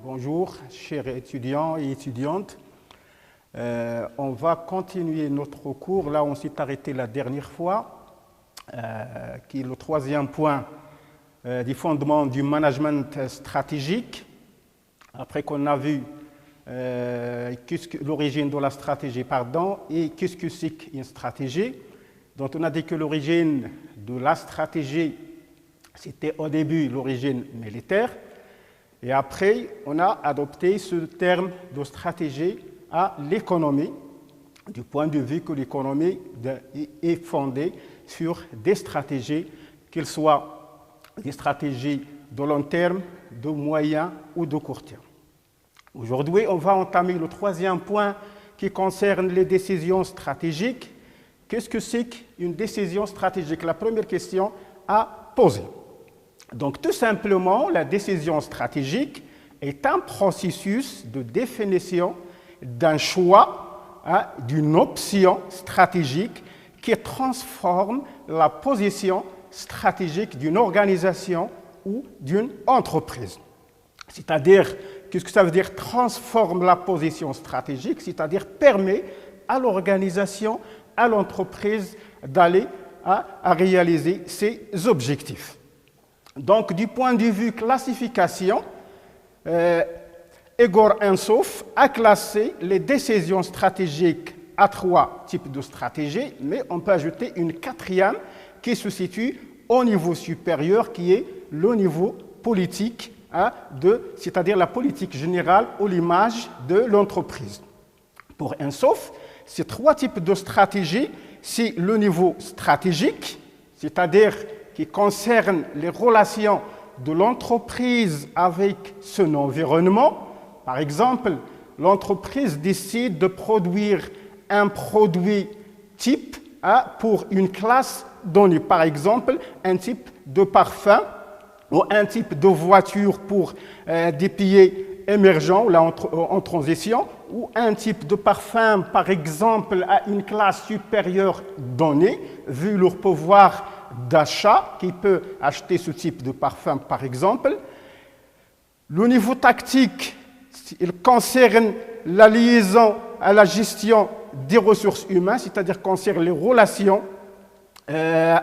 Bonjour, chers étudiants et étudiantes. On va continuer notre cours. Là, on s'est arrêté la dernière fois, qui est le troisième point du fondement du management stratégique. Après qu'on a vu l'origine de la stratégie, et qu'est-ce que c'est qu'une stratégie. Donc, on a dit que l'origine de la stratégie, c'était au début l'origine militaire. Et après, on a adopté ce terme de stratégie à l'économie, du point de vue que l'économie est fondée sur des stratégies, qu'elles soient des stratégies de long terme, de moyen ou de court terme. Aujourd'hui, on va entamer le troisième point qui concerne les décisions stratégiques. Qu'est-ce que c'est qu'une décision stratégique? La première question à poser. Donc, tout simplement, la décision stratégique est un processus de définition d'un choix, d'une option stratégique qui transforme la position stratégique d'une organisation ou d'une entreprise. C'est-à-dire, qu'est-ce que ça veut dire transforme la position stratégique? C'est-à-dire permet à l'organisation, à l'entreprise d'aller à réaliser ses objectifs. Donc, du point de vue classification, Igor Ansoff a classé les décisions stratégiques à 3 types de stratégies, mais on peut ajouter une quatrième qui se situe au niveau supérieur, qui est le niveau politique, c'est-à-dire la politique générale ou l'image de l'entreprise. Pour Ansoff, ces 3 types de stratégies, c'est le niveau stratégique, c'est-à-dire qui concerne les relations de l'entreprise avec son environnement. Par exemple, l'entreprise décide de produire un produit type pour une classe donnée. Par exemple, un type de parfum ou un type de voiture pour des pays émergents ou en transition, ou un type de parfum, par exemple, à une classe supérieure donnée, vu leur pouvoir d'achat, qui peut acheter ce type de parfum, par exemple. Le niveau tactique, il concerne la liaison à la gestion des ressources humaines, c'est-à-dire concerne les relations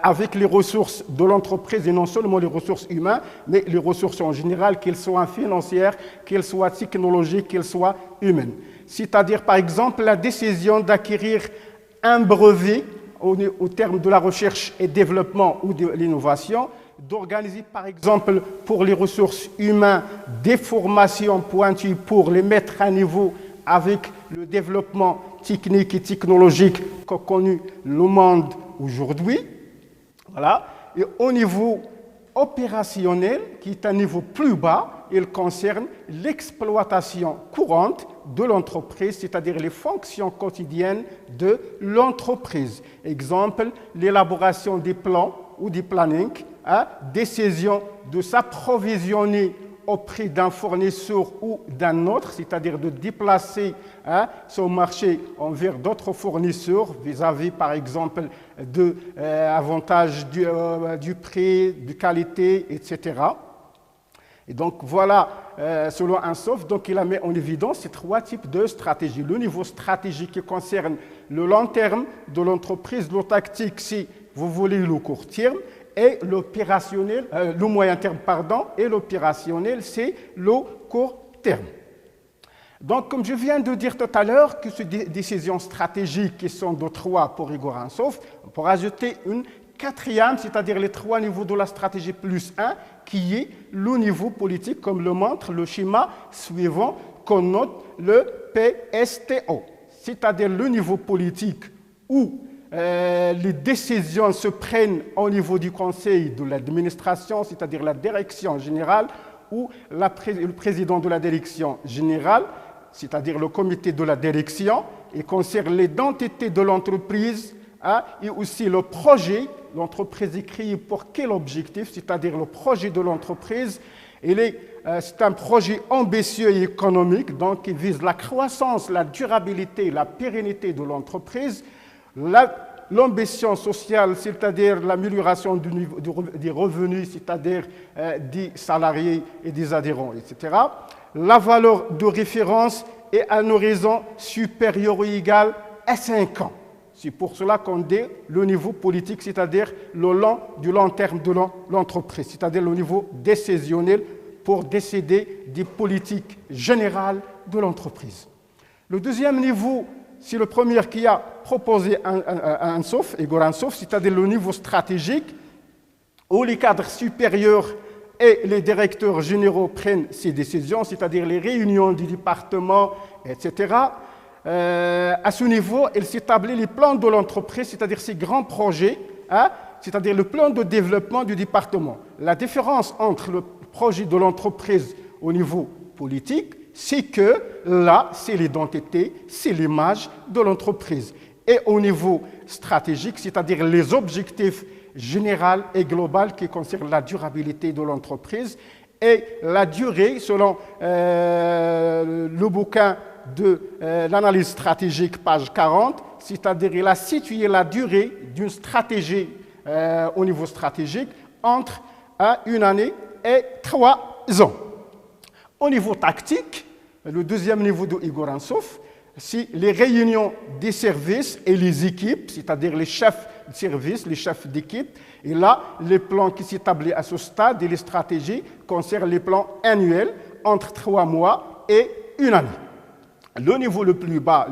avec les ressources de l'entreprise, et non seulement les ressources humaines, mais les ressources en général, qu'elles soient financières, qu'elles soient technologiques, qu'elles soient humaines. C'est-à-dire, par exemple, la décision d'acquérir un brevet au terme de la recherche et développement ou de l'innovation, d'organiser par exemple pour les ressources humaines des formations pointues pour les mettre à niveau avec le développement technique et technologique qu'a connu le monde aujourd'hui. Voilà. Et au niveau opérationnel, qui est un niveau plus bas, il concerne l'exploitation courante de l'entreprise, c'est-à-dire les fonctions quotidiennes de l'entreprise. Exemple, l'élaboration des plans ou des plannings, décision de s'approvisionner auprès d'un fournisseur ou d'un autre, c'est-à-dire de déplacer son marché envers d'autres fournisseurs vis-à-vis, par exemple, de avantages du prix, de qualité, etc. Et donc voilà, selon Ansoff, donc il a mis en évidence ces 3 types de stratégies. Le niveau stratégique qui concerne le long terme de l'entreprise, le tactique si vous voulez le court terme, et l'opérationnel, le moyen terme, et l'opérationnel, c'est le court terme. Donc, comme je viens de dire tout à l'heure, que ces décisions stratégiques qui sont de 3 pour Igor Ansoff, on pourra ajouter une 4e, c'est-à-dire les 3 niveaux de la stratégie plus 1, qui est le niveau politique, comme le montre le schéma suivant qu'on note le PSTO, c'est-à-dire le niveau politique où les décisions se prennent au niveau du conseil de l'administration, c'est-à-dire la direction générale, ou le président de la direction générale, c'est-à-dire le comité de la direction, et concerne l'identité de l'entreprise et aussi le projet. L'entreprise est créée pour quel objectif, c'est-à-dire le projet de l'entreprise. Il est c'est un projet ambitieux et économique, donc qui vise la croissance, la durabilité, la pérennité de l'entreprise, l'ambition sociale, c'est-à-dire l'amélioration des revenus, c'est-à-dire des salariés et des adhérents, etc. La valeur de référence est à un horizon supérieur ou égal à 5 ans. C'est pour cela qu'on dit le niveau politique, c'est-à-dire du long terme de l'entreprise, c'est-à-dire le niveau décisionnel pour décider des politiques générales de l'entreprise. Le deuxième niveau, c'est le premier qui a proposé Igor Ansoff, c'est-à-dire le niveau stratégique, où les cadres supérieurs et les directeurs généraux prennent ces décisions, c'est-à-dire les réunions du département, etc. À ce niveau, il s'établit les plans de l'entreprise, c'est-à-dire ces grands projets, c'est-à-dire le plan de développement du département. La différence entre le projet de l'entreprise au niveau politique, c'est que là, c'est l'identité, c'est l'image de l'entreprise. Et au niveau stratégique, c'est-à-dire les objectifs généraux et globaux qui concernent la durabilité de l'entreprise et la durée, selon le bouquin de l'analyse stratégique, page 40, c'est-à-dire il a situé la durée d'une stratégie au niveau stratégique entre 1 année et 3 ans. Au niveau tactique, le deuxième niveau de Igor Ansoff, c'est les réunions des services et les équipes, c'est-à-dire les chefs de service, les chefs d'équipe. Et là, les plans qui s'établissent à ce stade et les stratégies concernent les plans annuels entre 3 mois et 1 année. Le niveau le plus bas,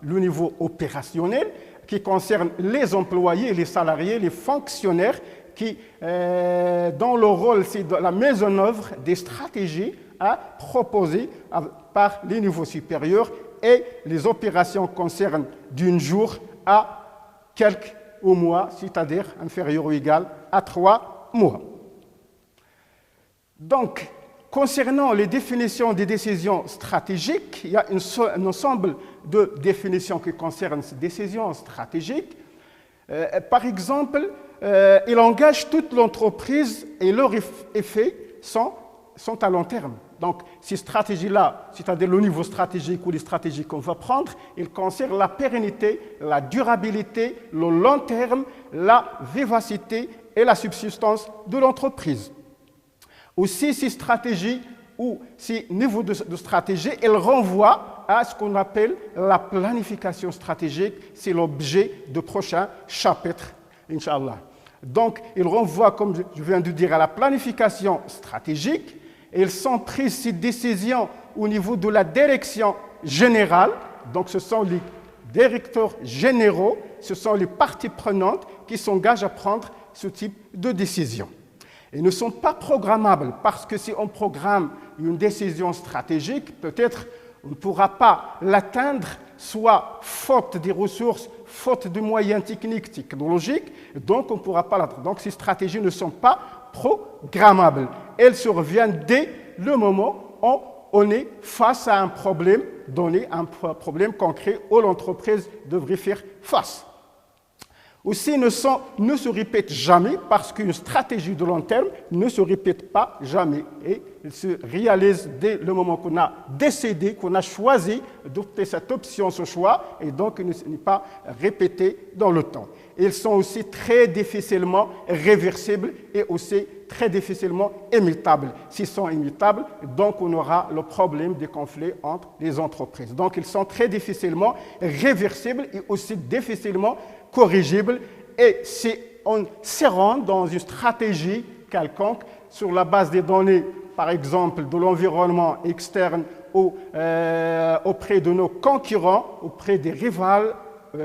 le niveau opérationnel, qui concerne les employés, les salariés, les fonctionnaires, dont le rôle, c'est la mise en œuvre des stratégies proposées par les niveaux supérieurs, et les opérations concernent d'un jour à quelques mois, c'est-à-dire inférieur ou égal à 3 mois. Donc, concernant les définitions des décisions stratégiques, il y a un ensemble de définitions qui concernent ces décisions stratégiques. Par exemple, il engage toute l'entreprise et leurs effets sont à long terme. Donc, ces stratégies-là, c'est-à-dire le niveau stratégique ou les stratégies qu'on va prendre, ils concernent la pérennité, la durabilité, le long terme, la vivacité et la subsistance de l'entreprise. Aussi, ces stratégies ou ces niveaux de stratégie, elles renvoient à ce qu'on appelle la planification stratégique. C'est l'objet de prochain chapitre, Inch'Allah. Donc, ils renvoient, comme je viens de dire, à la planification stratégique. Ils sont prises ces décisions au niveau de la direction générale. Donc, ce sont les directeurs généraux, ce sont les parties prenantes qui s'engagent à prendre ce type de décision. Ils ne sont pas programmables parce que si on programme une décision stratégique, peut-être on ne pourra pas l'atteindre, soit faute des ressources, faute de moyens techniques, technologiques, donc on ne pourra pas l'atteindre. Donc ces stratégies ne sont pas programmables. Elles surviennent dès le moment où on est face à un problème donné, un problème concret où l'entreprise devrait faire face. Aussi, ne se répètent jamais parce qu'une stratégie de long terme ne se répète pas jamais. Et elle se réalise dès le moment qu'on a décidé, qu'on a choisi d'opter cette option, ce choix, et donc il n'est pas répété dans le temps. Ils sont aussi très difficilement réversibles et aussi très difficilement imitables. S'ils sont imitables, donc on aura le problème des conflits entre les entreprises. Donc ils sont très difficilement réversibles et aussi difficilement corrigibles, et c'est en serrant dans une stratégie quelconque sur la base des données, par exemple de l'environnement externe ou auprès de nos concurrents, auprès des rivaux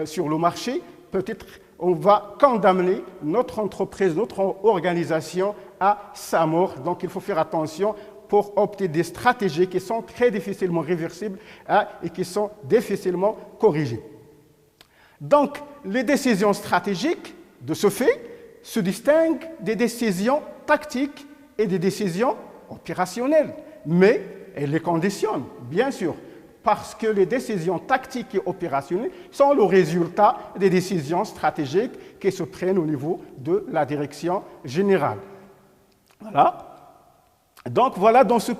sur le marché, peut-être on va condamner notre entreprise, notre organisation à sa mort. Donc il faut faire attention pour opter des stratégies qui sont très difficilement réversibles et qui sont difficilement corrigées. Donc, les décisions stratégiques, de ce fait, se distinguent des décisions tactiques et des décisions opérationnelles. Mais elles les conditionnent, bien sûr, parce que les décisions tactiques et opérationnelles sont le résultat des décisions stratégiques qui se prennent au niveau de la direction générale. Voilà. Donc voilà dans ce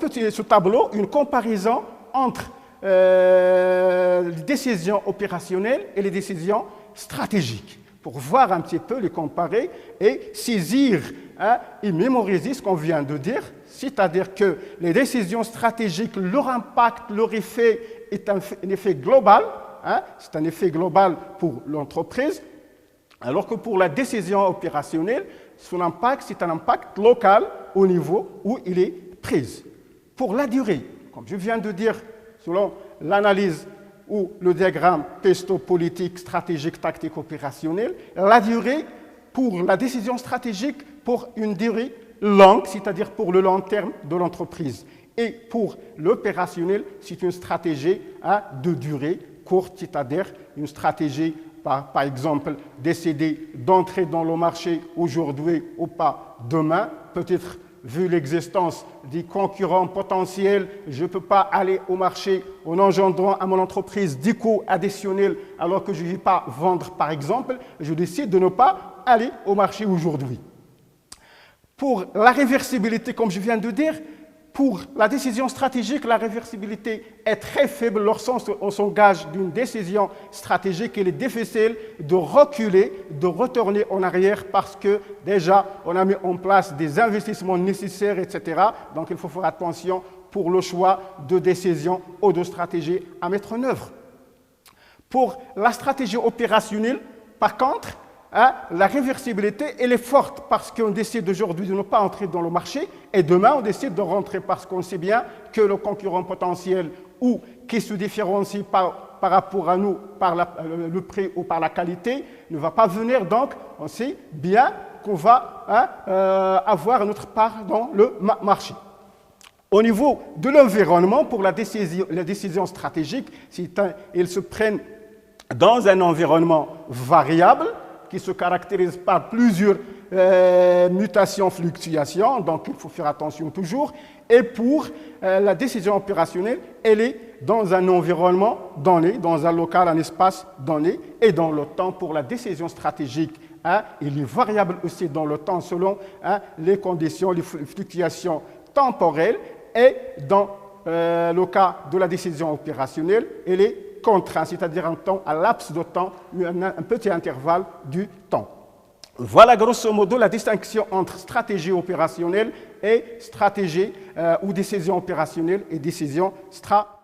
tableau une comparaison entre les décisions opérationnelles et les décisions stratégiques, pour voir un petit peu, les comparer et saisir et mémoriser ce qu'on vient de dire, c'est-à-dire que les décisions stratégiques, leur impact, leur effet est un effet global, c'est un effet global pour l'entreprise, alors que pour la décision opérationnelle, son impact, c'est un impact local au niveau où il est pris. Pour la durée, comme je viens de dire, selon l'analyse ou le diagramme PESTO politique, stratégique, tactique, opérationnel, la durée pour la décision stratégique pour une durée longue, c'est-à-dire pour le long terme de l'entreprise. Et pour l'opérationnel, c'est une stratégie de durée courte, c'est-à-dire une stratégie, par exemple, décider d'entrer dans le marché aujourd'hui ou pas demain, peut-être vu l'existence des concurrents potentiels, je ne peux pas aller au marché en engendrant à mon entreprise des coûts additionnels alors que je ne vais pas vendre, par exemple, je décide de ne pas aller au marché aujourd'hui. Pour la réversibilité, comme je viens de dire, pour la décision stratégique, la réversibilité est très faible lorsqu'on s'engage d'une décision stratégique. Il est difficile de reculer, de retourner en arrière parce que déjà, on a mis en place des investissements nécessaires, etc. Donc, il faut faire attention pour le choix de décision ou de stratégie à mettre en œuvre. Pour la stratégie opérationnelle, par contre, la réversibilité, elle est forte parce qu'on décide aujourd'hui de ne pas entrer dans le marché et demain, on décide de rentrer parce qu'on sait bien que le concurrent potentiel ou qui se différencie par rapport à nous par le prix ou par la qualité ne va pas venir. Donc, on sait bien qu'on va avoir notre part dans le marché. Au niveau de l'environnement, pour la décision stratégique, ils se prennent dans un environnement variable, qui se caractérise par plusieurs mutations, fluctuations, donc il faut faire attention toujours. Et pour la décision opérationnelle, elle est dans un environnement donné, dans un local, un espace donné, et dans le temps pour la décision stratégique. Il est variable aussi dans le temps selon les conditions, les fluctuations temporelles, et dans le cas de la décision opérationnelle, elle est contraint, c'est-à-dire un laps de temps, un petit intervalle du temps. Voilà grosso modo la distinction entre stratégie opérationnelle et stratégie ou décision opérationnelle et décision stratégique.